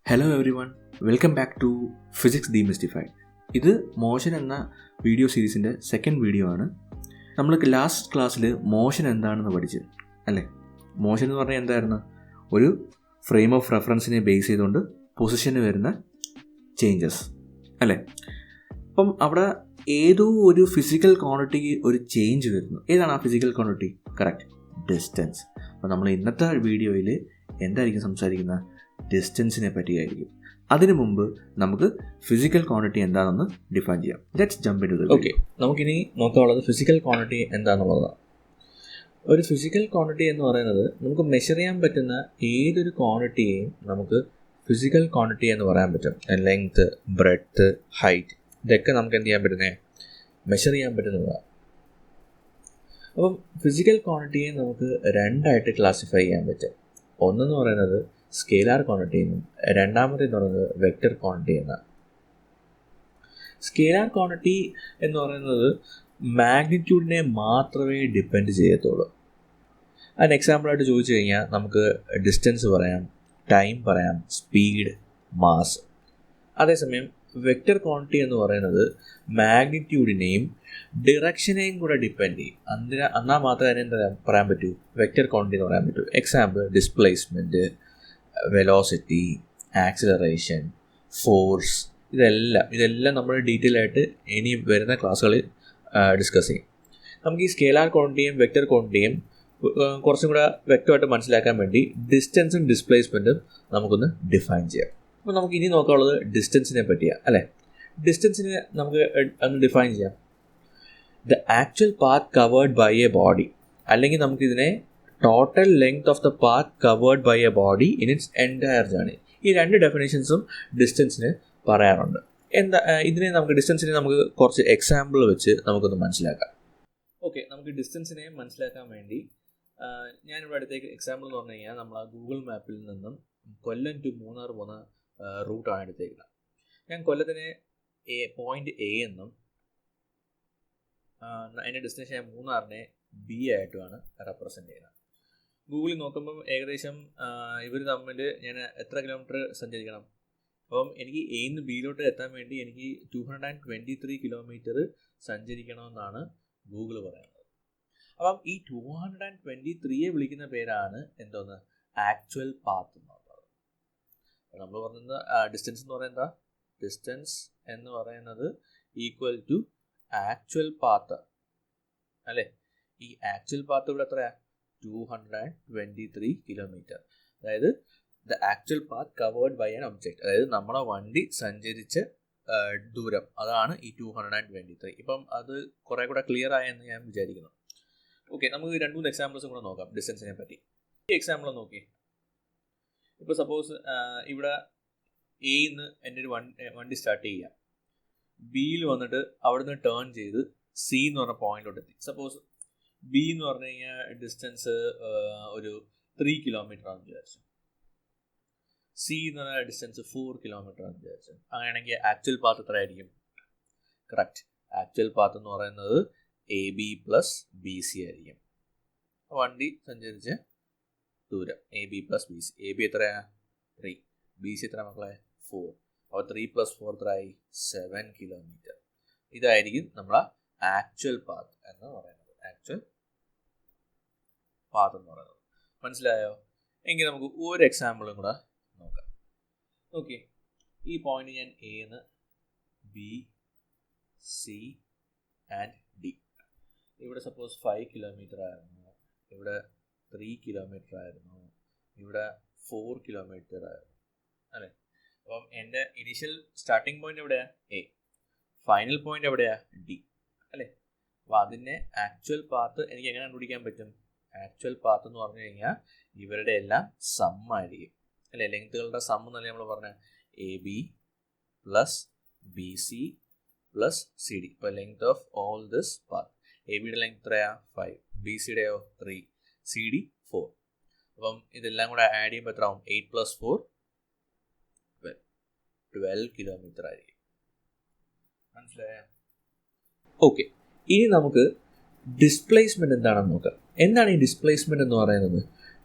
Hello everyone, welcome back to physics demystified. ഇത് motion എന്ന video സീരീസിൻ്റെ second video ആണ്. നമ്മൾ ലാസ്റ്റ് ക്ലാസ്സിൽ മോഷൻ എന്താണെന്ന് പഠിച്ചു അല്ലേ? മോഷൻ എന്ന് പറഞ്ഞാൽ എന്തായിരുന്നു? ഒരു ഫ്രെയിം ഓഫ് റെഫറൻസിനെ ബേസ് ചെയ്തുകൊണ്ട് പൊസിഷന് വരുന്ന ചേഞ്ചസ് അല്ലേ? അപ്പം അവിടെ ഏതോ ഒരു ഫിസിക്കൽ ക്വാണ്ടിറ്റിക്ക് ഒരു ചേഞ്ച് വരുന്നു. ഏതാണ് ആ ഫിസിക്കൽ ക്വാണ്ടിറ്റി? Correct, distance. അപ്പോൾ നമ്മൾ ഇന്നത്തെ വീഡിയോയിൽ എന്തായിരിക്കും സംസാരിക്കുന്ന? ഡിസ്റ്റൻസിനെ പറ്റിയായിരിക്കും. അതിനു മുമ്പ് നമുക്ക് ഫിസിക്കൽ ക്വാണ്ടിറ്റി എന്താണെന്ന് ഡിഫൈൻ ചെയ്യാം. Let's jump into the video. Okay, നമുക്കിനി നോക്കാനുള്ളത് ഫിസിക്കൽ ക്വാണ്ടിറ്റി എന്താണെന്നുള്ളതാണ്. ഒരു ഫിസിക്കൽ ക്വാണ്ടിറ്റി എന്ന് പറയുന്നത് നമുക്ക് മെഷർ ചെയ്യാൻ പറ്റുന്ന ഏതൊരു ക്വാണ്ടിറ്റിയെയും നമുക്ക് ഫിസിക്കൽ ക്വാണ്ടിറ്റി എന്ന് പറയാൻ പറ്റും. ലെങ്ത്, ബ്രെഡ്ത്ത്, ഹൈറ്റ്, ഇതൊക്കെ നമുക്ക് എന്ത് ചെയ്യാൻ പറ്റുന്നത്? മെഷർ ചെയ്യാൻ പറ്റുന്നതാണ്. അപ്പം ഫിസിക്കൽ ക്വാണ്ടിറ്റിയെ നമുക്ക് രണ്ടായിട്ട് ക്ലാസിഫൈ ചെയ്യാൻ പറ്റും. ഒന്നെന്ന് പറയുന്നത് സ്കേലാർ ക്വാണ്ടിറ്റി എന്നും രണ്ടാമതെന്ന് പറയുന്നത് വെക്റ്റർ ക്വാണ്ടിറ്റി എന്നാണ്. സ്കേലാർ ക്വാണ്ടിറ്റി എന്ന് പറയുന്നത് മാഗ്നിറ്റ്യൂഡിനെ മാത്രമേ ഡിപ്പെൻഡ് ചെയ്യത്തുള്ളൂ. അതിന് എക്സാമ്പിളായിട്ട് ചോദിച്ചു കഴിഞ്ഞാൽ നമുക്ക് ഡിസ്റ്റൻസ് പറയാം, ടൈം പറയാം, സ്പീഡ്, മാസ്. അതേസമയം വെക്റ്റർ ക്വാണ്ടിറ്റി എന്ന് പറയുന്നത് മാഗ്നിറ്റ്യൂഡിനെയും ഡിറക്ഷനെയും കൂടെ ഡിപ്പെൻഡ് ചെയ്യും. എന്നാൽ മാത്രമേ അതിനെ എന്താ പറയാൻ പറ്റൂ? വെക്റ്റർ ക്വാണ്ടിറ്റി എന്ന് പറയാൻ പറ്റൂ. Example displacement, velocity, acceleration, force, ഇതെല്ലാം നമ്മൾ ഡീറ്റെയിൽ ആയിട്ട് ഇനി വരുന്ന ക്ലാസ്സുകളിൽ ഡിസ്കസ് ചെയ്യും. നമുക്ക് ഈ സ്കേലാർ ക്വാണ്ടിറ്റിയും വെക്റ്റർ ക്വാണ്ടിറ്റിയും കുറച്ചും കൂടെ വ്യക്തമായിട്ട് മനസ്സിലാക്കാൻ വേണ്ടി ഡിസ്റ്റൻസും ഡിസ്പ്ലേസ്മെൻറ്റും നമുക്കൊന്ന് ഡിഫൈൻ ചെയ്യാം. അപ്പോൾ നമുക്ക് ഇനി നോക്കാനുള്ളത് ഡിസ്റ്റൻസിനെ പറ്റിയാണ് അല്ലേ? ഡിസ്റ്റൻസിനെ നമുക്ക് ഒന്ന് ഡിഫൈൻ ചെയ്യാം. The actual path covered by a body, അല്ലെങ്കിൽ നമുക്കിതിനെ total length of the path covered by a body in its entire journey. ഈ രണ്ട് ഡെഫിനേഷൻസും ഡിസ്റ്റൻസിന് പറയാറുണ്ട്. ഡിസ്റ്റൻസിനെ നമുക്ക് കുറച്ച് എക്സാമ്പിൾ വെച്ച് നമുക്കൊന്ന് മനസ്സിലാക്കാം. ഓക്കെ, നമുക്ക് ഡിസ്റ്റൻസിനെ മനസ്സിലാക്കാൻ വേണ്ടി ഞാനിവിടെ അടുത്തേക്ക് എക്സാമ്പിൾ എന്ന് പറഞ്ഞു കഴിഞ്ഞാൽ നമ്മൾ ഗൂഗിൾ മാപ്പിൽ നിന്നും കൊല്ലം ടു മൂന്നാർ പോകുന്ന റൂട്ടാണ് എടുത്തേക്കുന്നത്. ഞാൻ കൊല്ലത്തിനെ പോയിന്റ് എ എന്നും അതിൻ്റെ ഡെസ്റ്റിനേഷൻ ഞാൻ മൂന്നാറിനെ ബി ആയിട്ടുമാണ് റെപ്രസെൻ്റ് ചെയ്യുന്നത്. ഗൂഗിളിൽ നോക്കുമ്പം ഏകദേശം ഇവർ തമ്മിൽ ഞാൻ എത്ര കിലോമീറ്റർ സഞ്ചരിക്കണം? അപ്പം എനിക്ക് എയിൽ നിന്ന് ബിയിലോട്ട് എത്താൻ വേണ്ടി എനിക്ക് 223 കിലോമീറ്റർ സഞ്ചരിക്കണമെന്നാണ് ഗൂഗിൾ പറയുന്നത്. അപ്പം ഈ 223യെ വിളിക്കുന്ന പേരാണ് എന്തോന്ന്? ആക്ച്വൽ പാത്ത് എന്ന് പറയുന്നത്. നമ്മൾ പറയുന്നത് ഡിസ്റ്റൻസ് എന്ന് പറയുന്നത് ഡിസ്റ്റൻസ് എന്ന് പറയുന്നത് ഈക്വൽ ടു ആക്ച്വൽ പാത്ത് അല്ലേ? ഈ ആക്ച്വൽ പാത്ത് ഇവിടെ എത്രയാണ്? 223 കിലോമീറ്റർ. അതായത് the actual path covered by an object, അതായത് നമ്മുടെ വണ്ടി സഞ്ചരിച്ച ദൂരം, അതാണ് ഈ 223. ഇപ്പം അത് കുറേ കൂടെ ക്ലിയർ ആയെന്ന് ഞാൻ വിചാരിക്കുന്നു. ഓക്കെ, നമുക്ക് 2-3 എക്സാമ്പിൾസും കൂടെ നോക്കാം ഡിസ്റ്റൻസിനെ പറ്റി. ഈ എക്സാമ്പിൾ നോക്കി. ഇപ്പോൾ സപ്പോസ് ഇവിടെ എയിൽ നിന്ന് എൻ്റെ ഒരു വണ്ടി സ്റ്റാർട്ട് ചെയ്യാം. ബിയിൽ വന്നിട്ട് അവിടെ നിന്ന് ടേൺ ചെയ്ത് സി എന്ന് പറഞ്ഞ പോയിന്റിലോട്ട് എത്തി. സപ്പോസ് ബി എന്ന് പറഞ്ഞു കഴിഞ്ഞാൽ ഡിസ്റ്റൻസ് ഒരു 3 കിലോമീറ്റർ ആണെന്ന് വിചാരിച്ചു. സി എന്ന് പറഞ്ഞാൽ ഡിസ്റ്റൻസ് 4 കിലോമീറ്റർ ആണെന്ന് വിചാരിച്ചു. അങ്ങനെയാണെങ്കിൽ ആക്ച്വൽ പാത്ത് എത്ര ആയിരിക്കും? കറക്റ്റ്, ആക്ച്വൽ പാത്ത് എന്ന് പറയുന്നത് AB + BC ആയിരിക്കും. വണ്ടി സഞ്ചരിച്ച ദൂരം AB + BC. AB എത്രയാ? 3. BC എത്ര മക്കളെ? 4. അപ്പോൾ 3 + 4 എത്രയായി? 7 കിലോമീറ്റർ. ഇതായിരിക്കും നമ്മളെ ആക്ച്വൽ പാത്ത് എന്ന് പറയുന്നത്. ആക്ച്വൽ പാത്ത് എന്ന് പറയുന്നത് മനസ്സിലായോ? എങ്കിൽ നമുക്ക് ഒരു എക്സാമ്പിളും കൂടെ നോക്കാം. ഓക്കെ, ഈ പോയിന്റ് ഞാൻ എ എന്ന് ബി, സി ആൻഡ് ഡി. ഇവിടെ സപ്പോസ് 5 കിലോമീറ്റർ ആയിരുന്നു, ഇവിടെ 3 കിലോമീറ്റർ ആയിരുന്നു, ഇവിടെ 4 കിലോമീറ്റർ ആയിരുന്നു അല്ലേ? അപ്പം എൻ്റെ ഇനീഷ്യൽ സ്റ്റാർട്ടിംഗ് പോയിന്റ് എവിടെയാണ്? എ. ഫൈനൽ പോയിന്റ് എവിടെയാണ്? ഡി അല്ലേ? അപ്പോൾ അതിൻ്റെ ആക്ച്വൽ പാത്ത് എനിക്ക് എങ്ങനെ കണ്ടുപിടിക്കാൻ പറ്റും? ആക്ച്വൽ പാത്ത് എന്ന് പറഞ്ഞു കഴിഞ്ഞാൽ ഇവരുടെ എല്ലാം സം ആയിരിക്കും അല്ലേ? ലെങ്ത്തുകളുടെ സം എന്നല്ലേ നമ്മൾ പറഞ്ഞത്? AB + BC + CD. ഇപ്പോൾ length of all this path. എബിയുടെ ലെങ്ത് എത്രയാ? 5. BCയുടെയോ? 3. CD 4. അപ്പം ഇതെല്ലാം കൂടെ ആഡ് ചെയ്യുമ്പോൾ എത്ര ആവും? 8 + 4 12 കിലോമീറ്റർ ആയിരിക്കും. മനസ്സിലായോ? ഓക്കെ, ഇനി നമുക്ക് ഡിസ്പ്ലേസ്മെൻറ്റ് എന്താണെന്ന് നോക്കാം. എന്താണ് ഈ ഡിസ്പ്ലേസ്മെൻറ്റ് എന്ന് പറയുന്നത്?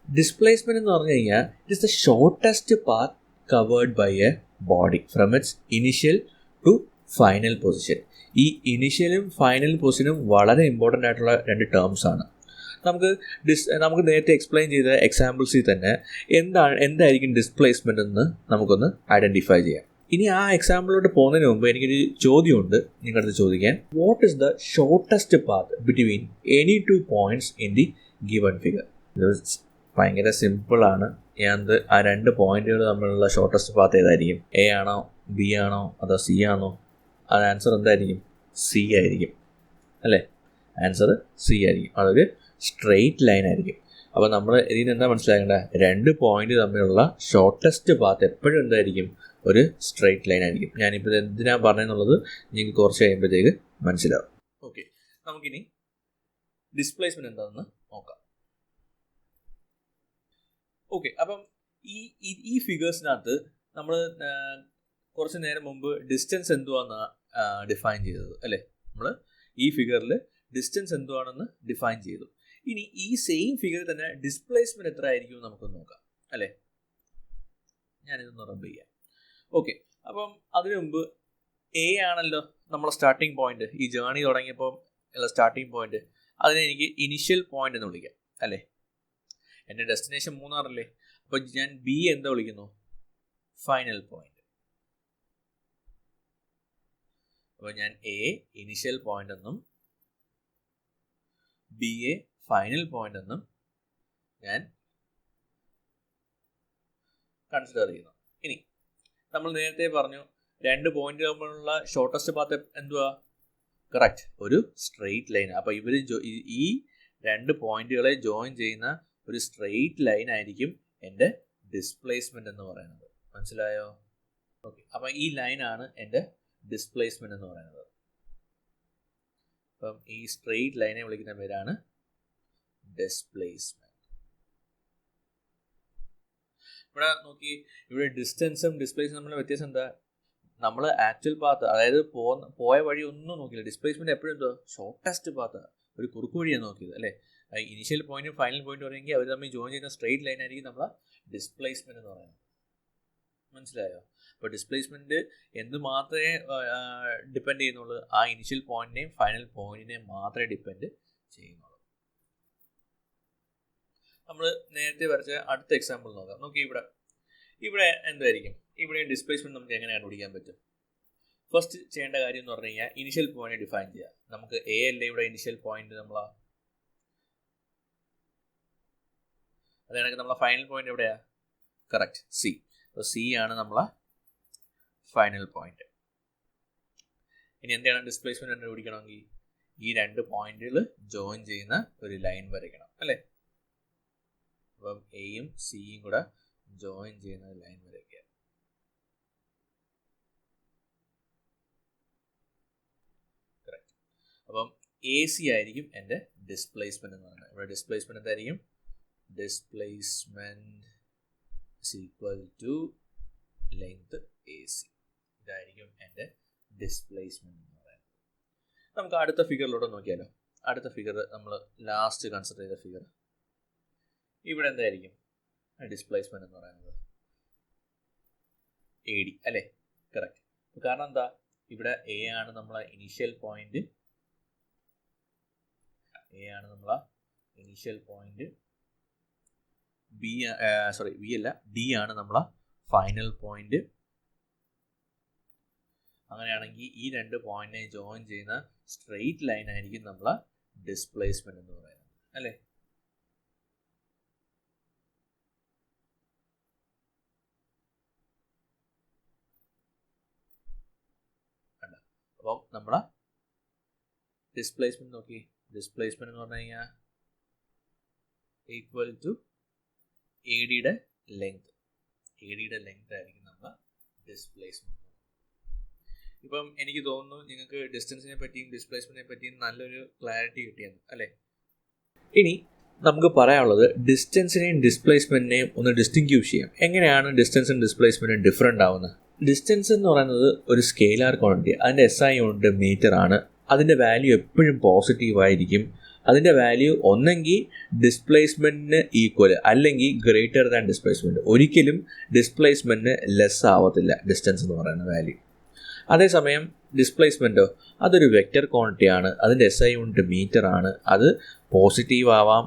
ഡിസ്പ്ലേസ്മെൻറ്റ് എന്ന് പറഞ്ഞു കഴിഞ്ഞാൽ it is the shortest path covered by a body from its initial to final position. ഈ ഇനിഷ്യലും ഫൈനൽ പൊസിഷനും വളരെ ഇമ്പോർട്ടൻ്റ് ആയിട്ടുള്ള രണ്ട് ടേംസ് ആണ്. നമുക്ക് നേരത്തെ എക്സ്പ്ലെയിൻ ചെയ്ത എക്സാമ്പിൾസിൽ തന്നെ എന്തായിരിക്കും ഡിസ്പ്ലേസ്മെൻ്റ് എന്ന് നമുക്കൊന്ന് ഐഡൻറ്റിഫൈ ചെയ്യാം. ഇനി ആ എക്സാമ്പിളിലോട്ട് പോകുന്നതിന് മുമ്പ് എനിക്കൊരു ചോദ്യമുണ്ട് നിങ്ങളുടെ അടുത്ത് ചോദിക്കാൻ. What is the shortest path between any two points in the given figure? ഇത് ഭയങ്കര സിമ്പിളാണ്. ആ രണ്ട് പോയിന്റുകൾ തമ്മിലുള്ള ഷോർട്ടസ്റ്റ് പാത്ത് ഏതായിരിക്കും? എ ആണോ, ബി ആണോ, അതോ സി ആണോ? അത് ആൻസർ എന്തായിരിക്കും? സി ആയിരിക്കും അല്ലേ? ആൻസർ സി ആയിരിക്കും. അതൊരു സ്ട്രെയിറ്റ് ലൈൻ ആയിരിക്കും. അപ്പോൾ നമ്മൾ ഇതിന് എന്താ മനസ്സിലാക്കേണ്ടത്? രണ്ട് പോയിന്റ് തമ്മിലുള്ള ഷോർട്ടസ്റ്റ് പാത്ത് എപ്പോഴും എന്തായിരിക്കും? ഒരു സ്ട്രെയിറ്റ് ലൈൻ ആയിരിക്കും. ഞാനിപ്പോൾ എന്തിനാണ് പറഞ്ഞതെന്നുള്ളത് നിങ്ങൾക്ക് കുറച്ച് കഴിയുമ്പോഴത്തേക്ക് മനസ്സിലാവും. ഓക്കെ, നമുക്കിനി ഡിസ്പ്ലേസ്മെൻറ്റ് എന്താണെന്ന് നോക്കാം. ഓക്കെ, അപ്പം ഈ ഫിഗേഴ്സിനകത്ത് നമ്മൾ കുറച്ച് നേരം മുമ്പ് ഡിസ്റ്റൻസ് എന്തുവാണെന്ന് ഡിഫൈൻ ചെയ്തത് അല്ലേ? നമ്മൾ ഈ ഫിഗറിൽ ഡിസ്റ്റൻസ് എന്തുവാണെന്ന് ഡിഫൈൻ ചെയ്തു. ഇനി ഈ സെയിം ഫിഗറിൽ തന്നെ ഡിസ്പ്ലേസ്മെൻറ്റ് എത്ര ആയിരിക്കും നമുക്കൊന്ന് നോക്കാം അല്ലേ? ഞാനിതൊന്ന് റബ്ബ് ചെയ്യാം. ഓക്കെ, അപ്പം അതിനു മുമ്പ് എ ആണല്ലോ നമ്മളെ സ്റ്റാർട്ടിങ് പോയിന്റ്. ഈ ജേർണി തുടങ്ങിയപ്പോൾ ഉള്ള സ്റ്റാർട്ടിങ് പോയിന്റ്, അതിനെ എനിക്ക് ഇനിഷ്യൽ പോയിന്റ് എന്ന് വിളിക്കാം അല്ലേ? എൻ്റെ ഡെസ്റ്റിനേഷൻ മൂന്നാറല്ലേ? അപ്പോൾ ഞാൻ ബി എന്താ വിളിക്കുന്നു? Final point. അപ്പോൾ ഞാൻ എ ഇനിഷ്യൽ പോയിന്റ് എന്നും ബി എ ഫൈനൽ പോയിന്റ് എന്നും ഞാൻ കൺസിഡർ ചെയ്യുന്നു. ഇനി നമ്മൾ നേരത്തെ പറഞ്ഞു രണ്ട് പോയിന്റ് തമ്മിലുള്ള ഷോർട്ടസ്റ്റ് പാത്ത് എന്തുവാ? കറക്റ്റ്, ഒരു സ്ട്രെയിറ്റ് ലൈൻ. അപ്പോൾ ഇവർ ഈ രണ്ട് പോയിന്റുകളെ ജോയിൻ ചെയ്യുന്ന ഒരു സ്ട്രെയിറ്റ് ലൈൻ ആയിരിക്കും എൻ്റെ ഡിസ്പ്ലേസ്മെന്റ് എന്ന് പറയുന്നത്. മനസ്സിലായോ? ഓക്കെ, അപ്പം ഈ ലൈനാണ് എൻ്റെ ഡിസ്പ്ലേസ്മെന്റ് എന്ന് പറയുന്നത്. അപ്പം ഈ സ്ട്രെയിറ്റ് ലൈനെ വിളിക്കുന്ന പേരാണ് ഡിസ്പ്ലേസ്മെന്റ്. ഇവിടെ നോക്കി, ഇവിടെ ഡിസ്റ്റൻസും ഡിസ്പ്ലേസും തമ്മിലുള്ള വ്യത്യാസം എന്താ? നമ്മൾ ആക്ച്വൽ പാത്ത്, അതായത് പോയ വഴി ഒന്നും നോക്കില്ല. ഡിസ്പ്ലേസ്മെന്റ് എപ്പോഴും എന്തോ ഷോർട്ടസ്റ്റ് പാത്ത്, ഒരു കുറുക്കു വഴിയാണ് നോക്കിയത് അല്ലേ? ഇനിഷ്യൽ പോയിന്റും ഫൈനൽ പോയിന്റ് പറയുമെങ്കിൽ അവർ തമ്മിൽ ജോയിൻ ചെയ്യുന്ന സ്ട്രെയിറ്റ് ലൈൻ ആയിരിക്കും നമ്മളെ ഡിസ്പ്ലേസ്മെന്റ് എന്ന് പറയുന്നത്. മനസ്സിലായോ? അപ്പോൾ ഡിസ്പ്ലേസ്മെന്റ് എന്ത് മാത്രമേ ഡിപ്പെൻഡ് ചെയ്യുന്നുള്ളൂ? ആ ഇനിഷ്യൽ പോയിന്റിനെയും ഫൈനൽ പോയിന്റിനെയും മാത്രമേ ഡിപ്പെൻഡ് ചെയ്യുന്നുള്ളൂ. നമ്മൾ നേരത്തെ വരച്ച അടുത്ത എക്സാമ്പിൾ നോക്കാം. നോക്കി, ഇവിടെ എന്തായിരിക്കും? ഇവിടെ ഡിസ്പ്ലേസ്മെന്റ് നമുക്ക് എങ്ങനെ കണ്ടുപിടിക്കാൻ പറ്റും? ഫസ്റ്റ് ചെയ്യേണ്ട കാര്യം എന്ന് പറഞ്ഞു കഴിഞ്ഞാൽ ഇനിഷ്യൽ പോയിന്റ് ഡിഫൈൻ ചെയ്യുക. നമുക്ക് എ അല്ലേ ഇവിടെ ഇനിഷ്യൽ പോയിന്റ്, അതായത് നമ്മളെ ഫൈനൽ പോയിന്റ് എവിടെയാ? Correct, C. അപ്പോൾ സി ആണ് നമ്മളെ ഫൈനൽ പോയിന്റ്. ഇനി എന്താണ് ഡിസ്പ്ലേസ്മെന്റ് കണ്ടുപിടിക്കണമെങ്കിൽ ഈ രണ്ട് പോയിന്റുകൾ ജോയിൻ ചെയ്യുന്ന ഒരു ലൈൻ വരയ്ക്കണം അല്ലേ? അപ്പം എയും സിയും കൂടെ ജോയിൻ ചെയ്യുന്ന ലൈൻ വരയ്ക്കുക. കറക്റ്റ്. അപ്പം എ സി ആയിരിക്കും എൻ്റെ ഡിസ്പ്ലേസ്മെന്റ് എന്ന് പറയുന്നത്. ഇവിടെ ഡിസ്പ്ലേസ്മെന്റ് എന്തായിരിക്കും? Displacement is equal to length AC. ഇതായിരിക്കും എൻ്റെ ഡിസ്പ്ലേസ്മെന്റ് എന്ന് പറയുന്നത്. നമുക്ക് അടുത്ത ഫിഗറിലൂടെ നോക്കിയാലോ. അടുത്ത ഫിഗർ നമ്മൾ ലാസ്റ്റ് കൺസിഡർ ചെയ്ത ഫിഗർ. ഇവിടെ എന്തായിരിക്കും ഡിസ്പ്ലേസ്മെന്റ് എന്ന് പറയുന്നത്? AD അല്ലേ? കറക്റ്റ്. കാരണം എന്താ? ഇവിടെ എ ആണ് നമ്മളെ ഇനീഷ്യൽ പോയിന്റ്, ബി അല്ല, ഡി ആണ് നമ്മളെ ഫൈനൽ പോയിന്റ്. അങ്ങനെയാണെങ്കിൽ ഈ രണ്ട് പോയിന്റിനെ ജോയിൻ ചെയ്യുന്ന സ്ട്രെയിറ്റ് ലൈൻ ആയിരിക്കും നമ്മളെ ഡിസ്പ്ലേസ്മെന്റ് എന്ന് പറയുന്നത് അല്ലേ? അപ്പം നമ്മളെ ഡിസ്പ്ലേസ്മെന്റ് നോക്കി, ഡിസ്പ്ലേസ്മെന്റ് എന്ന് പറഞ്ഞു കഴിഞ്ഞാൽ ഈക്വൽ ടു ADയുടെ ലെങ്ത്. ADയുടെ ലെങ്ത് ആയിരിക്കും നമ്മളെ ഡിസ്പ്ലേസ്മെന്റ്. ഇപ്പം എനിക്ക് തോന്നുന്നു നിങ്ങൾക്ക് ഡിസ്റ്റൻസിനെ പറ്റിയും ഡിസ്പ്ലേസ്മെന്റിനെ പറ്റിയും നല്ലൊരു ക്ലാരിറ്റി കിട്ടിയെന്ന് അല്ലേ? ഇനി നമുക്ക് പറയാനുള്ളത് ഡിസ്റ്റൻസിനെയും ഡിസ്പ്ലേസ്മെന്റിനെയും ഒന്ന് ഡിസ്റ്റിങ്ക്യൂഷ് ചെയ്യാം. എങ്ങനെയാണ് ഡിസ്റ്റൻസും ഡിസ്പ്ലേസ്മെന്റും ഡിഫറെൻ്റ് ആവുന്നത്? ഡിസ്റ്റൻസ് എന്ന് പറയുന്നത് ഒരു സ്കെയിലാർ ക്വാണ്ടിറ്റി. അതിൻ്റെ SI യൂണിറ്റ് മീറ്റർ ആണ്. അതിൻ്റെ വാല്യൂ എപ്പോഴും പോസിറ്റീവ് ആയിരിക്കും. അതിൻ്റെ വാല്യൂ ഒന്നെങ്കിൽ ഡിസ്പ്ലേസ്മെൻറ്റിന് ഈക്വൽ അല്ലെങ്കിൽ ഗ്രേറ്റർ ദാൻ ഡിസ്പ്ലേസ്മെൻറ്റ്. ഒരിക്കലും ഡിസ്പ്ലേസ്മെൻറ്റിന് ലെസ് ആവത്തില്ല ഡിസ്റ്റൻസ് എന്ന് പറയുന്ന വാല്യൂ. അതേസമയം ഡിസ്പ്ലേസ്മെൻറ്റോ അതൊരു വെക്റ്റർ ക്വാണ്ടിറ്റിയാണ്, അതിൻ്റെ SI യൂണിറ്റ് മീറ്റർ ആണ്. അത് പോസിറ്റീവ് ആവാം,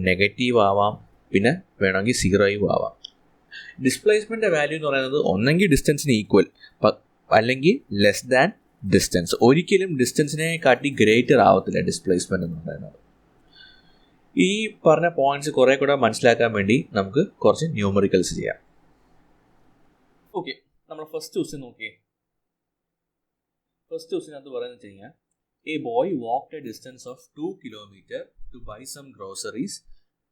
നെഗറ്റീവ് ആവാം, പിന്നെ വേണമെങ്കിൽ സീറോയും ആവാം. ഡിസ്പ്ലേസ്മെൻറ്റിൻ്റെ വാല്യൂ എന്ന് പറയുന്നത് ഒന്നെങ്കിൽ ഡിസ്റ്റൻസിന് ഈക്വൽ അല്ലെങ്കിൽ ലെസ് ദാൻ ഡിസ്റ്റൻസ്. ഒരിക്കലും ഡിസ്റ്റൻസിനെ കാട്ടി ഗ്രേറ്റർ ആവത്തില്ല ഡിസ്പ്ലേസ്മെൻറ്റ് എന്ന് പറയുന്നത്. ഈ പറഞ്ഞ പോയിന്റ്സ് കുറേ കൂടെ മനസ്സിലാക്കാൻ വേണ്ടി നമുക്ക് കുറച്ച് ന്യൂമറിക്കൽസ് ചെയ്യാം. ഓക്കെ, നമ്മൾ ഫസ്റ്റ് ക്വസ്റ്റ്യൻ നോക്കിയേ. ഫസ്റ്റ് ക്വസ്റ്റ്യൻ അത് പറയുന്നത് വെച്ച് കഴിഞ്ഞാൽ, a boy walked a distance of 2 kilometers to buy some groceries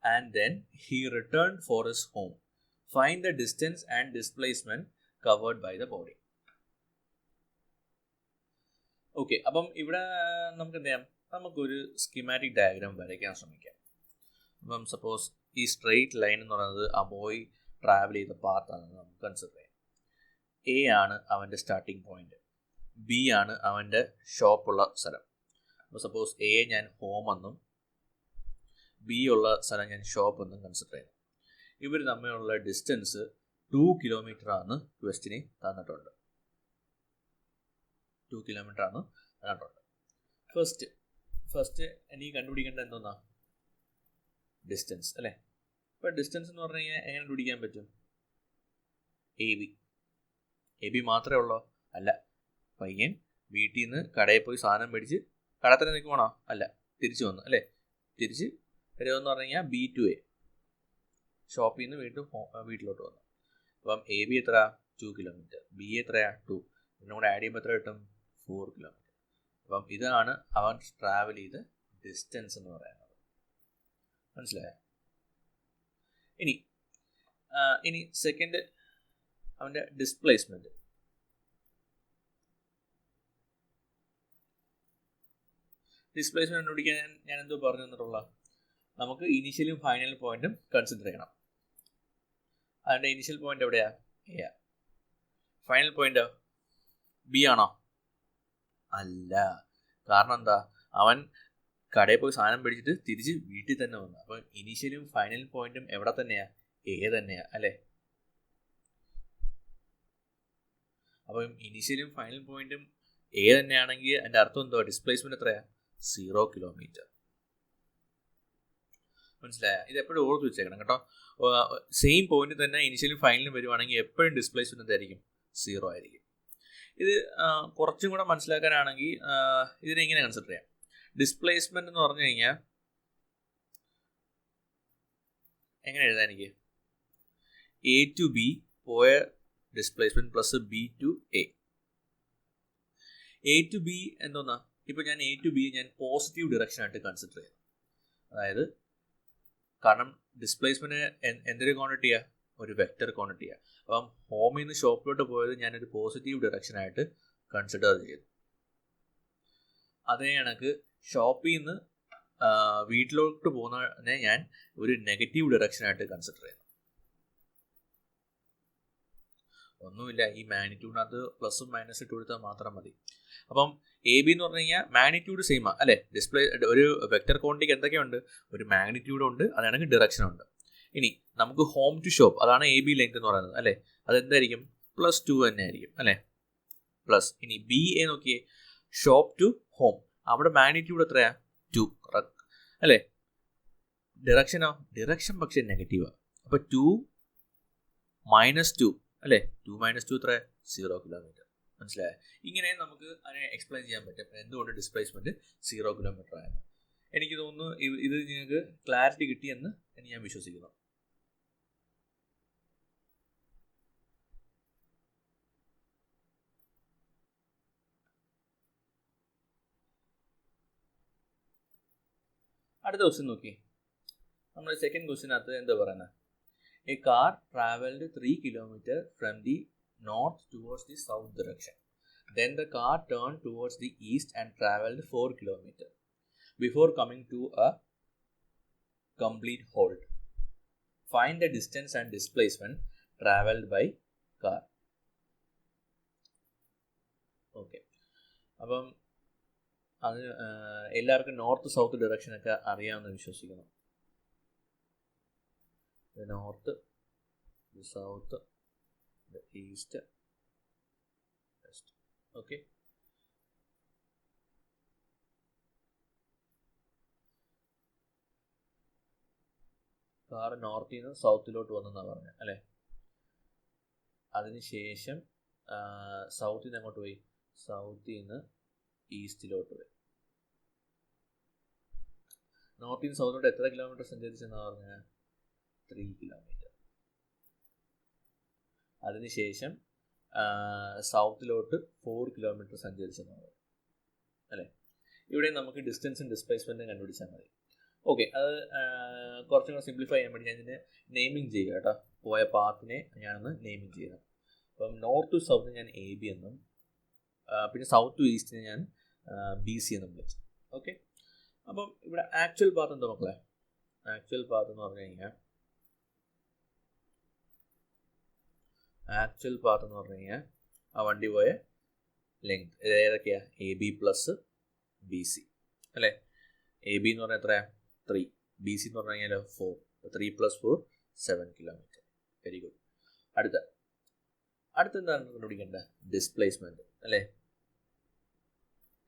and then he return for his home. Find the distance and displacement covered by the body. Okay, അപ്പം ഇവിടെ നമുക്ക് എന്ത് ചെയ്യാം, നമുക്കൊരു സ്കീമാറ്റിക് ഡയഗ്രാം വരയ്ക്കാൻ ശ്രമിക്കാം. അപ്പം സപ്പോസ് ഈ സ്ട്രെയിറ്റ് ലൈൻ എന്ന് പറയുന്നത് ആ ബോയ് ട്രാവൽ ചെയ്ത പാത്താണെന്ന് നമുക്ക് കൺസിഡർ ചെയ്യാം. എ ആണ് അവൻ്റെ സ്റ്റാർട്ടിങ് പോയിന്റ്, ബി ആണ് അവൻ്റെ ഷോപ്പുള്ള സ്ഥലം. അപ്പോൾ സപ്പോസ് എ ഞാൻ ഹോം എന്നും ബി ഉള്ള സ്ഥലം ഞാൻ ഷോപ്പ് എന്നും കൺസിഡർ ചെയ്യുന്നു. ഇവർ തമ്മിലുള്ള ഡിസ്റ്റൻസ് 2 kilometers ആണ് ക്വസ്റ്റിന് തന്നിട്ടുണ്ട്. 2 kilometers ആണ് തന്നിട്ടുണ്ട്. ഫസ്റ്റ് എനിക്ക് കണ്ടുപിടിക്കേണ്ട എന്തോന്നാ, ഡിസ്റ്റൻസ് അല്ലേ. ഇപ്പോൾ ഡിസ്റ്റൻസ് എന്ന് പറഞ്ഞു കഴിഞ്ഞാൽ എങ്ങനെ കണ്ടുപിടിക്കാൻ പറ്റും? എ ബി മാത്രമേ ഉള്ളോ? അല്ല, പയ്യൻ വീട്ടിൽ നിന്ന് കടയിൽ പോയി സാധനം മേടിച്ച് കട തന്നെ നിൽക്കുവാണോ? അല്ല, തിരിച്ചു വന്നു അല്ലേ. തിരിച്ച് വരുമെന്ന് പറഞ്ഞു കഴിഞ്ഞാൽ B to A, ഷോപ്പിൽ നിന്ന് വീട്ടിലോട്ട് വന്നു. അപ്പം എ ബി എത്ര? 2 kilometers. ബി എത്രയാ? 2. പിന്നെ കൂടെ ആഡ് ചെയ്യുമ്പോൾ എത്ര കിട്ടും? 4 kilometers. അപ്പം ഇതാണ് അവൻ ട്രാവൽ ചെയ്ത ഡിസ്റ്റൻസ് എന്ന് പറയുന്നത്. മനസ്സിലായോ? ഇനി സെക്കൻഡ് അവൻ്റെ ഡിസ്പ്ലേസ്മെൻറ്റ്. ഡിസ്പ്ലേസ്മെൻറ്റ് കണ്ടുപിടിക്കാൻ ഞാൻ എന്തോ പറഞ്ഞു തന്നിട്ടുള്ള, നമുക്ക് ഇനീഷ്യലും ഫൈനൽ പോയിന്റും കൺസിഡർ ചെയ്യണം. അതിൻ്റെ ഇനീഷ്യൽ പോയിന്റ് എവിടെയാ? എ. ഫൈനൽ പോയിന്റ് ബി ആണോ? അല്ല. കാരണം എന്താ, അവൻ കടയിൽ പോയി സാധനം പിടിച്ചിട്ട് തിരിച്ച് വീട്ടിൽ തന്നെ വന്നു. അപ്പം ഇനീഷ്യലും ഫൈനൽ പോയിന്റും എവിടെ തന്നെയാ? എ തന്നെയാ അല്ലേ. അപ്പം ഇനീഷ്യലും ഫൈനൽ പോയിന്റും എ തന്നെയാണെങ്കിൽ അതിൻ്റെ അർത്ഥം എന്തോ, ഡിസ്പ്ലേസ്മെന്റ് എത്രയാ? 0 kilometers. മനസ്സിലായ? ഇത് എപ്പോഴും ഓർത്ത് വെച്ചേക്കണം കേട്ടോ. സെയിം പോയിന്റ് തന്നെ ഇനിഷ്യലും ഫൈനലും വരുവാണെങ്കിൽ എപ്പോഴും ഡിസ്പ്ലേസ്മെന്റ് എന്തായിരിക്കും? 0 ആയിരിക്കും. ഇത് കുറച്ചും കൂടെ മനസ്സിലാക്കാനാണെങ്കിൽ ഇതിനെ ഇങ്ങനെ കൺസിഡർ ചെയ്യാം. ഡിസ്പ്ലേസ്മെന്റ് എന്ന് പറഞ്ഞു കഴിഞ്ഞാൽ എങ്ങനെ എഴുതാൻ എനിക്ക്? എ ടു ബി പോയ displacement plus B to A. A to B എന്തോന്നാ? ഇപ്പോൾ ഞാൻ എ ടു ബി ഞാൻ പോസിറ്റീവ് ഡിറക്ഷനായിട്ട് കൺസിഡർ ചെയ്യാം. അതായത് കാരണം ഡിസ്പ്ലേസ്മെന്റ് എന്തൊരു ക്വാണ്ടിറ്റിയാ? ഒരു വെക്റ്റർ ക്വാണ്ടിറ്റിയാ. അപ്പം ഹോമിൽ നിന്ന് ഷോപ്പിലോട്ട് പോയത് ഞാനൊരു പോസിറ്റീവ് ഡിറക്ഷനായിട്ട് കൺസിഡർ ചെയ്തു. അതേ കണക്ക് ഷോപ്പിൽ നിന്ന് വീട്ടിലോട്ട് പോകുന്നതിനെ ഞാൻ ഒരു നെഗറ്റീവ് ഡിറക്ഷനായിട്ട് കൺസിഡർ ചെയ്യുന്നു. ഒന്നുമില്ല, ഈ മാഗ്നിറ്റ്യൂഡിനകത്ത് പ്ലസും മൈനസ് ഇട്ട് കൊടുത്താൽ മാത്രം മതി. അപ്പം എ ബി എന്ന് പറഞ്ഞു കഴിഞ്ഞാൽ മാഗ്നിറ്റ്യൂഡ് സെയിമാ അല്ലേ. ഡിസ്പ്ലേ ഒരു വെക്റ്റർ ക്വാണ്ടിറ്റിക്ക് എന്തൊക്കെയുണ്ട്? ഒരു മാഗ്നിറ്റ്യൂഡ് ഉണ്ട്, അതാണെങ്കിൽ ഡിറക്ഷൻ ഉണ്ട്. ഇനി നമുക്ക് ഹോം ടു ഷോപ്പ്, അതാണ് എ ബി ലെങ്ത് എന്ന് പറയുന്നത് അല്ലേ. അതെന്തായിരിക്കും? +2 തന്നെ ആയിരിക്കും അല്ലേ. പ്ലസ് ഇനി ബി എ നോക്കിയേ, ഷോപ്പ് ടു ഹോം, അവിടെ മാഗ്നിറ്റ്യൂഡ് എത്രയാ? 2 അല്ലേ. ഡിറക്ഷനോ? ഡിറക്ഷൻ പക്ഷേ നെഗറ്റീവാണ്. അപ്പോൾ 2 - 2 അല്ലേ. 2 - 2 എത്ര? 0 kilometers. മനസ്സിലായോ? ഇങ്ങനെ നമുക്ക് അതിനെ എക്സ്പ്ലെയിൻ ചെയ്യാൻ പറ്റും എന്തുകൊണ്ട് ഡിസ്പ്ലേസ്മെന്റ് 0 kilometers ആയത്. എനിക്ക് തോന്നുന്നു ഇത് നിങ്ങൾക്ക് ക്ലാരിറ്റി കിട്ടിയെന്ന് ഞാൻ വിശ്വസിക്കുന്നു. അടുത്ത ക്വസ്റ്റ്യൻ നോക്കി. നമ്മൾ സെക്കൻഡ് ക്വസ്റ്റ്യനകത്ത് എന്താ പറയുന്നത്? A car traveled 3 kilometers from the north towards the south direction. Then the car turned towards the east and traveled 4 kilometers before coming to a complete halt. Find the distance and displacement traveled by car. Okay. അപ്പം അത് എല്ലാവർക്കും north south ഡയറക്ഷനൊക്കെ അറിയാമെന്ന് വിശ്വസിക്കുന്നു. North, south, east, west. Okay, car നോർത്തിൽ നിന്ന് സൗത്തിലോട്ട് വന്നെന്നാണ് പറഞ്ഞത് അല്ലേ. അതിനുശേഷം സൗത്തിൽ നിന്ന് എങ്ങോട്ട് പോയി? സൗത്തിൽ നിന്ന് ഈസ്റ്റിലോട്ട് പോയി. നോർത്തിൽ നിന്ന് സൗത്തിലോട്ട് എത്ര കിലോമീറ്റർ സഞ്ചരിച്ചെന്നാണ് പറഞ്ഞത്? 3 കിലോമീറ്റർ. അതിനുശേഷം സൗത്തിലോട്ട് 4 കിലോമീറ്റർ സഞ്ചരിച്ചെന്നാണ് പറഞ്ഞത് അല്ലേ. ഇവിടെ നമുക്ക് ഡിസ്റ്റൻസും ഡിസ്പ്ലേസ്മെൻറ്റും കണ്ടുപിടിച്ചാൽ മതി. ഓക്കെ, അത് കുറച്ചും കൂടെ സിംപ്ലിഫൈ ചെയ്യാൻ വേണ്ടി ഞാൻ ഇതിനെ നെയിമിങ് ചെയ്യുക കേട്ടോ. പോയ പാത്തിനെ ഞാനൊന്ന് നെയിമിങ് ചെയ്തത്. അപ്പം നോർത്ത് ടു സൗത്ത് ഞാൻ AB എന്നും പിന്നെ സൗത്ത് ടു ഈസ്റ്റിനെ ഞാൻ BC എന്നും വിളിച്ചു. ഓക്കെ, അപ്പം ഇവിടെ ആക്ച്വൽ പാത്ത് എന്താ മക്കളെ? ആക്ച്വൽ പാത്ത് എന്ന് പറഞ്ഞു കഴിഞ്ഞാൽ ആ വണ്ടി പോയ ലെങ്ത് ഏതൊക്കെയാണ്? AB പ്ലസ് BC അല്ലേ. AB എന്ന് പറഞ്ഞാൽ എത്രയാണ്? 3. BC എന്ന് പറഞ്ഞു കഴിഞ്ഞാൽ 4. 3 + 4 7 കിലോമീറ്റർ. Very good. അടുത്തെന്താണ് കണ്ടുപിടിക്കേണ്ടത്? ഡിസ്പ്ലേസ്മെൻറ്റ് അല്ലേ.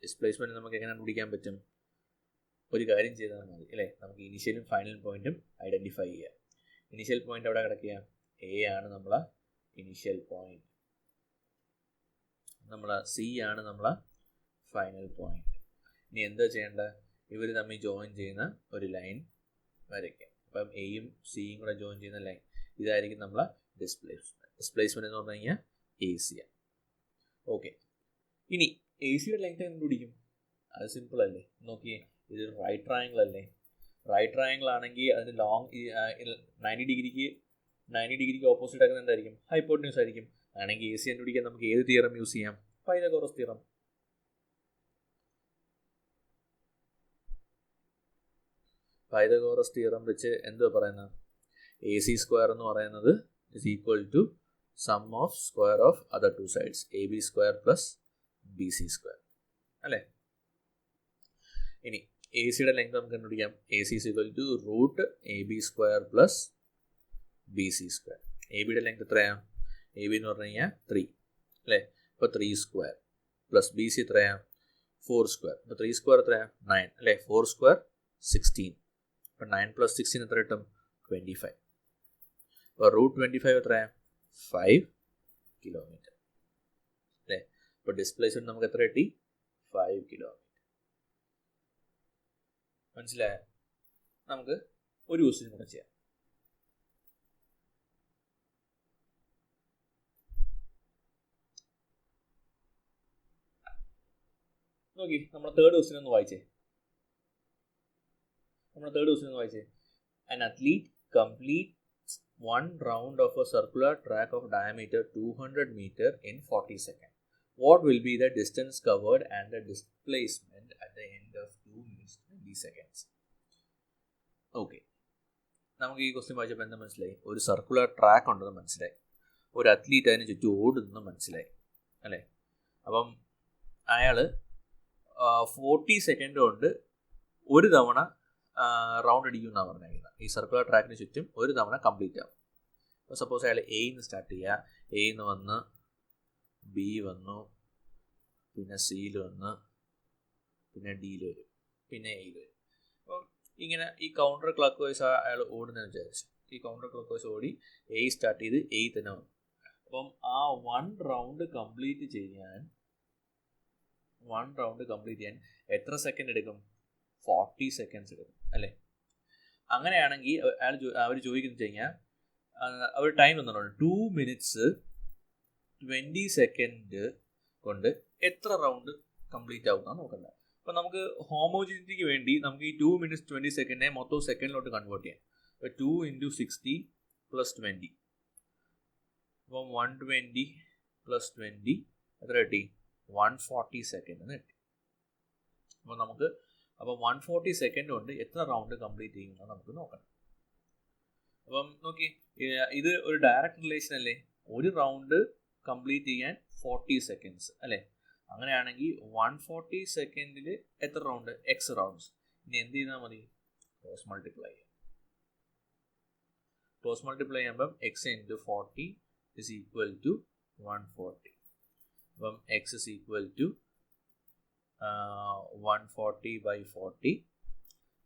ഡിസ്പ്ലേസ്മെൻറ്റ് നമുക്ക് എങ്ങനെ കണ്ടുപിടിക്കാൻ പറ്റും? ഒരു കാര്യം ചെയ്താൽ മതി അല്ലേ. നമുക്ക് ഇനിഷ്യലും ഫൈനൽ പോയിന്റും ഐഡൻറ്റിഫൈ ചെയ്യാം. ഇനിഷ്യൽ പോയിന്റ് എവിടെ കിടക്കുക? A ആണ് നമ്മളെ ഇനിഷ്യൽ പോയിന്റ്, C ആണ് നമ്മളെ ഫൈനൽ പോയിന്റ്. ഇനി എന്താ ചെയ്യേണ്ടത്? ഇവർ തമ്മിൽ ജോയിൻ ചെയ്യുന്ന ഒരു ലൈൻ വരയ്ക്കാം. അപ്പം എയും സിയും കൂടെ ജോയിൻ ചെയ്യുന്ന ലൈൻ ഇതായിരിക്കും നമ്മളെ ഡിസ്പ്ലേസ്മെൻറ്റ് എന്ന് പറഞ്ഞു കഴിഞ്ഞാൽ AC ആണ്. ഓക്കെ, ഇനി AC ലെങ്ത് കണ്ടുപിടിക്കും. അത് സിമ്പിൾ അല്ലേ. നോക്കിയേ, ഇത് റൈറ്റ് ട്രയാങ്കിൾ അല്ലേ. റൈറ്റ് ട്രയാങ്കിൾ ആണെങ്കിൽ അതിന് ലോങ് 90 ഡിഗ്രിക്ക് ഓപ്പോസിറ്റ് ആക്കുന്നത് എന്തായിരിക്കും? ഹൈപ്പോട്ടന്യൂസ് ആയിരിക്കും. ആണെങ്കിൽ AC കണ്ടുപിടിക്കാൻ നമുക്ക് ഏത് തിയറം യൂസ് ചെയ്യാം? Pythagoras theorem. പൈതഗോറസ് തിയറം വെച്ച് എന്തുവാ പറയുന്നത്? AC സ്ക്വയർ എന്ന് പറയുന്നത് is equal to sum of square of other 2 sides, AB square plus BC square അല്ലേ. ഇനി ACയുടെ ലെങ്ത് നമുക്ക് കണ്ടുപിടിക്കാം. AC is equal to root AB square plus BC square. ABയുടെ ലെങ്ത് എത്രയാണ്? AB എന്ന് പറഞ്ഞു കഴിഞ്ഞാൽ 3 അല്ലേ. അപ്പോൾ 3 സ്ക്വയർ പ്ലസ് BC എത്രയാണ്? 4 സ്ക്വയർ. അപ്പോൾ 3 സ്ക്വയർ എത്രയാണ്? 9 അല്ലേ. 4 സ്ക്വയർ 16. അപ്പോൾ 9 + 16 എത്ര കിട്ടും? 25. അപ്പോൾ റൂട്ട് 25 എത്രയാണ്? 5 കിലോമീറ്റർ അല്ലേ. അപ്പോൾ ഡിസ്പ്ലേസ്മെൻറ്റ് നമുക്ക് എത്ര കിട്ടി? 5 കിലോമീറ്റർ. മനസ്സിലായോ? നമുക്ക് ഒരു ക്വസ്റ്റ്യൻ കൂടെ ചെയ്യാം. നോക്കി, നമ്മുടെ തേർഡ് ക്വസ്റ്റ്യൻ ഒന്ന് വായിച്ചേ. An athlete completes 1 round of a circular track of diameter 200 meter in 40 seconds. What will be the distance covered and the displacement at the end of 2 minutes 20 seconds? Okay, നമുക്ക് ഈ question വായിച്ചപ്പോൾ എന്താ മനസ്സിലായി? ഒരു circular track ഉണ്ടെന്ന് മനസ്സിലായി. ഒരു athlete അതിന് ചുറ്റും ഓടുന്നെന്ന് മനസ്സിലായി അല്ലേ. അപ്പം അയാൾ 40 സെക്കൻഡ് കൊണ്ട് ഒരു തവണ റൗണ്ട് അടിക്കുമെന്നാണ് പറഞ്ഞിരിക്കുന്നത്. ഈ സർക്കുലർ ട്രാക്കിന് ചുറ്റും ഒരു തവണ കംപ്ലീറ്റ് ആവും. അപ്പോൾ സപ്പോസ് അയാൾ എയിൽ നിന്ന് സ്റ്റാർട്ട് ചെയ്യുക. എയിൽ നിന്ന് വന്ന് B വന്നു, പിന്നെ സിയിൽ വന്ന്, പിന്നെ ഡിയിൽ വരും, പിന്നെ എയിൽ വരും. അപ്പം ഇങ്ങനെ ഈ കൗണ്ടർ ക്ലോക്ക് വൈസ് അയാൾ ഓടുന്നതെന്ന് വിചാരിച്ചു. ഈ കൗണ്ടർ ക്ലോക്ക് വൈസ് ഓടി എ സ്റ്റാർട്ട് ചെയ്ത് എ തന്നെ വന്നു. അപ്പം ആ 1 റൗണ്ട് കംപ്ലീറ്റ് ചെയ്യാൻ എത്ര സെക്കൻഡ് എടുക്കും? 40 സെക്കൻഡ്സ് എടുക്കും അല്ലേ. അങ്ങനെയാണെങ്കിൽ അവർ ചോദിക്കുന്നത് വെച്ച് കഴിഞ്ഞാൽ അവർ ടൈം തന്നിട്ടുണ്ട് 2 minutes 20 സെക്കൻഡ് കൊണ്ട് എത്ര റൗണ്ട് കംപ്ലീറ്റ് ആവുമെന്നാണ് നോക്കേണ്ടത്. അപ്പം നമുക്ക് ഹോമോജിനിറ്റിക്ക് വേണ്ടി നമുക്ക് ഈ 2 minutes 20 സെക്കൻഡിനെ മൊത്തം സെക്കൻഡിലോട്ട് കൺവേർട്ട് ചെയ്യാം. അപ്പോൾ 2 × 60 + 20. അപ്പം 120 + 20 എത്ര കിട്ടി? 140 സെക്കൻഡ് എന്ന് കിട്ടി. അപ്പോൾ 140 സെക്കൻഡ് കൊണ്ട് എത്ര റൗണ്ട് കംപ്ലീറ്റ് ചെയ്യുമെന്ന് നമുക്ക് നോക്കണം. അപ്പം നോക്കി, ഇത് ഒരു ഡയറക്റ്റ് റിലേഷൻ അല്ലേ. ഒരു റൗണ്ട് കംപ്ലീറ്റ് ചെയ്യാൻ 40 സെക്കൻഡ്സ് അല്ലേ. അങ്ങനെയാണെങ്കിൽ 140 സെക്കൻഡിൽ എത്ര റൗണ്ട്? X rounds. ഇനി എന്ത് ചെയ്താൽ മതി? ക്രോസ് മൾട്ടിപ്ലൈ ചെയ്യാം. ക്രോസ് മൾട്ടിപ്ലൈ ചെയ്യുമ്പം X into 40 is equal to 140. അപ്പം X is equal to 140/40.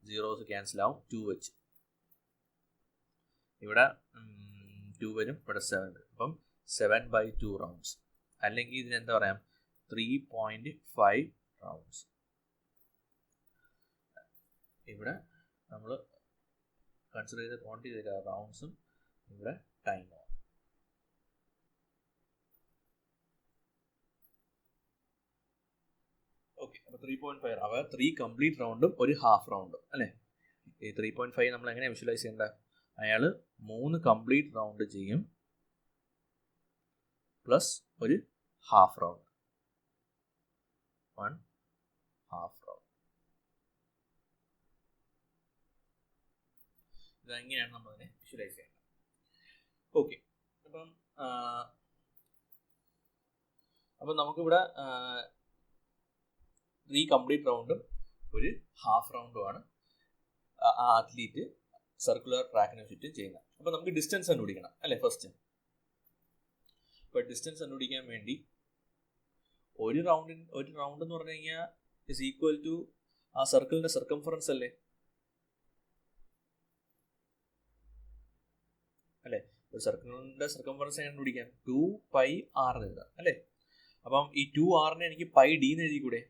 Zeros cancel ആവും, 2 വെച്ച്. ഇവിടെ 2 വരും, ഇവിടെ 7 വരും. അപ്പം 7/2 റൗണ്ട്സ്, അല്ലെങ്കിൽ ഇതിനെന്താ പറയാം? 3.5 റൗണ്ട്സ്. ഇവിടെ നമ്മൾ കൺസിഡർ ചെയ്ത ക്വാണ്ടിറ്റി ചെയ്ത റൗണ്ട്സും ഇവിടെ ടൈമും. ഓക്കെ, അപ്പോൾ 3.5 അവർ 3 കംപ്ലീറ്റ് റൗണ്ടും ഒരു ഹാഫ് റൗണ്ടും അല്ലേ? ഈ 3.5 നമ്മൾ എങ്ങനെ വിഷ്വലൈസ് ചെയ്യേണ്ട? അയാൾ 3 കംപ്ലീറ്റ് റൗണ്ട് ചെയ്യും പ്ലസ് ഒരു ഹാഫ് റൗണ്ട്, 1 ഹാഫ് റൗണ്ട്. ഇതെങ്ങനെയാണ് നമ്മളതിനെ വിഷ്വലൈസ് ചെയ്യേണ്ടത്? ഓക്കെ, അപ്പം നമുക്കിവിടെ 3 കംപ്ലീറ്റ് റൗണ്ടും ഒരു ഹാഫ് റൗണ്ടുമാണ് ആ അത്ലീറ്റ് സർക്കുലർ ട്രാക്കിനെ ചുറ്റും ചെയ്യുന്നത്. അപ്പോൾ നമുക്ക് ഡിസ്റ്റൻസ് കണ്ടുപിടിക്കണം അല്ലേ ഫസ്റ്റ്. ഇപ്പോൾ ഡിസ്റ്റൻസ് കണ്ടുപിടിക്കാൻ വേണ്ടി ഒരു റൗണ്ട് എന്ന് പറഞ്ഞു കഴിഞ്ഞാൽ ഇസ് ഈക്വൽ ടു ആ സർക്കിളിൻ്റെ സർക്കംഫറൻസ് അല്ലേ? അല്ലേ, ഒരു സർക്കിളിൻ്റെ സർക്കംഫറൻസ് കണ്ടുപിടിക്കാം 2πr എഴുതാം അല്ലേ? അപ്പം ഈ 2r എനിക്ക് πd എന്ന് എഴുതി കൂടെ?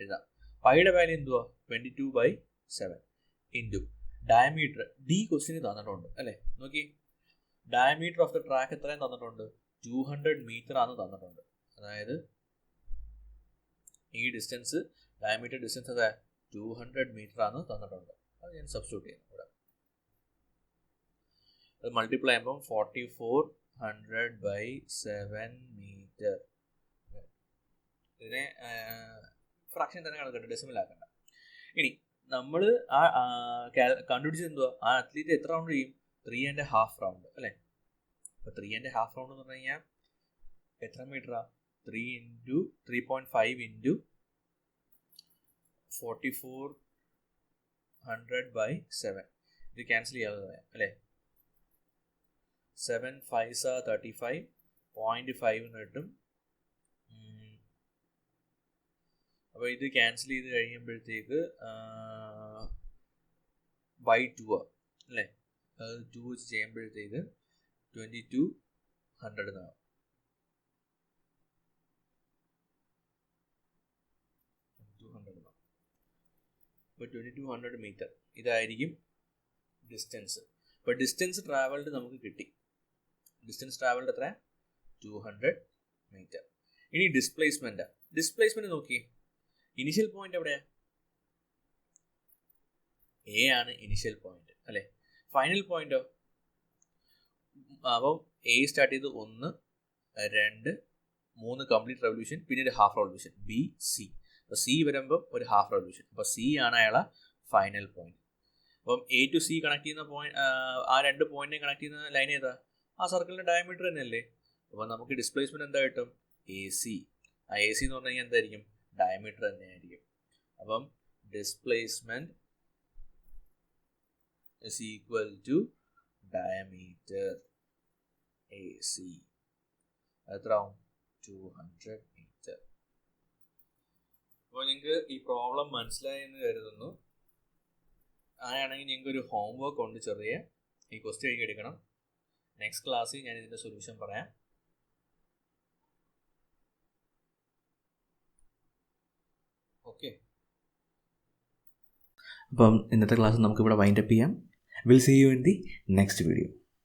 എഴുതാം. പൈയുടെ വാല്യൂ എന്തുവാ? 22/7 ഇൻറ്റു ഡയമീറ്റർ. ഡി ക്വസ്റ്റിന് തന്നിട്ടുണ്ട് അല്ലേ? നോക്കി, ഡയമീറ്റർ ഓഫ് ദ ട്രാക്ക് എത്രയും തന്നിട്ടുണ്ട്? 200 മീറ്റർ ആണ് തന്നിട്ടുണ്ട്. അതായത് ഈ ഡിസ്റ്റൻസ്, ഡയമീറ്റർ ഡിസ്റ്റൻസ് അതാ 200 മീറ്റർ ആണ് തന്നിട്ടുണ്ട്. അത് ഞാൻ സബ്സ്റ്റിറ്റ്യൂട്ട് ചെയ്യുന്നു ഇവിടെ. അത് മൾട്ടിപ്ലൈ ചെയ്യുമ്പം 4400/7 മീറ്റർ. ഇതിനെ ഫ്രാക്ഷൻ തന്നെ കണക്കണ്ട, ഡെസിമൽ ആക്കണ്ട. ഇനി നമ്മൾ കണ്ടുപിടിച്ചത് എന്തുവാ? ആ അത്ലീറ്റ് എത്ര റൗണ്ട് ചെയ്യും? 3.5 റൗണ്ട് അല്ലേ? അപ്പോൾ 3.5 റൗണ്ട് എന്ന് പറഞ്ഞു കഴിഞ്ഞാൽ എത്ര മീറ്ററാ? 3.5 ഇൻറ്റു 4400/7. ഇത് ക്യാൻസൽ ചെയ്യാതെ അല്ലേ? 7 5s 35, 0.5 എന്ന് കിട്ടും. അപ്പോൾ ഇത് ക്യാൻസൽ ചെയ്ത് കഴിയുമ്പോഴത്തേക്ക് by2 അല്ലേ? അത് 2 വെച്ച് ചെയ്യുമ്പോഴത്തേക്ക് 2200 എന്നാകും. 2200 അപ്പോൾ 2200 മീറ്റർ ഇതായിരിക്കും ഡിസ്റ്റൻസ്. അപ്പോൾ ഡിസ്റ്റൻസ് ട്രാവൽഡ് നമുക്ക് കിട്ടി. ഡിസ്റ്റൻസ് ട്രാവൽഡ് എത്ര? 200 മീറ്റർ. ഇനി ഡിസ്പ്ലേസ്മെന്റ് നോക്കി. ഇനിഷ്യൽ പോയിന്റ് എവിടെയാണ്? എ ആണ് ഇനിഷ്യൽ പോയിന്റ് അല്ലേ? ഫൈനൽ പോയിന്റോ? അപ്പം എ സ്റ്റാർട്ട് ചെയ്ത് 1 2 3 കംപ്ലീറ്റ് റെവല്യൂഷൻ, പിന്നെ ഒരു ഹാഫ് റെവല്യൂഷൻ, ബി സി. അപ്പോൾ സി വരുമ്പോൾ ഒരു ഹാഫ് റെവല്യൂഷൻ. അപ്പോൾ സി ആണ് അയാളെ ഫൈനൽ പോയിന്റ്. അപ്പം എ ടു സി കണക്ട് ചെയ്യുന്ന പോയിന്റ്, ആ 2 പോയിന്റിനെ കണക്ട് ചെയ്യുന്ന ലൈൻ ഏതാ? ആ സർക്കിളിൻ്റെ ഡയമീറ്റർ തന്നെയല്ലേ? അപ്പോൾ നമുക്ക് ഡിസ്പ്ലേസ്മെന്റ് എന്താ കിട്ടും? A C. ആ എ സി എന്ന് പറഞ്ഞു കഴിഞ്ഞാൽ എന്തായിരിക്കും? ഡയമീറ്റർ തന്നെയായിരിക്കും. അപ്പം displacement is equal to diameter AC. എത്രയാവും? 200 മീറ്റർ. അപ്പോൾ നിങ്ങൾക്ക് ഈ പ്രോബ്ലം മനസ്സിലായി എന്ന് കരുതുന്നു. അങ്ങനെയാണെങ്കിൽ നിങ്ങൾക്ക് ഒരു ഹോംവർക്ക് കൊണ്ട് ചെറിയ ഈ ക്വസ്റ്റ്യൻ എഴുതി എടുക്കണം. നെക്സ്റ്റ് ക്ലാസ്സിൽ ഞാൻ ഇതിൻ്റെ സൊല്യൂഷൻ പറയാം. ഓക്കെ, അപ്പം ഇന്നത്തെ ക്ലാസ് നമുക്കിവിടെ വൈൻഡപ്പ് ചെയ്യാം. Will see you in the next video.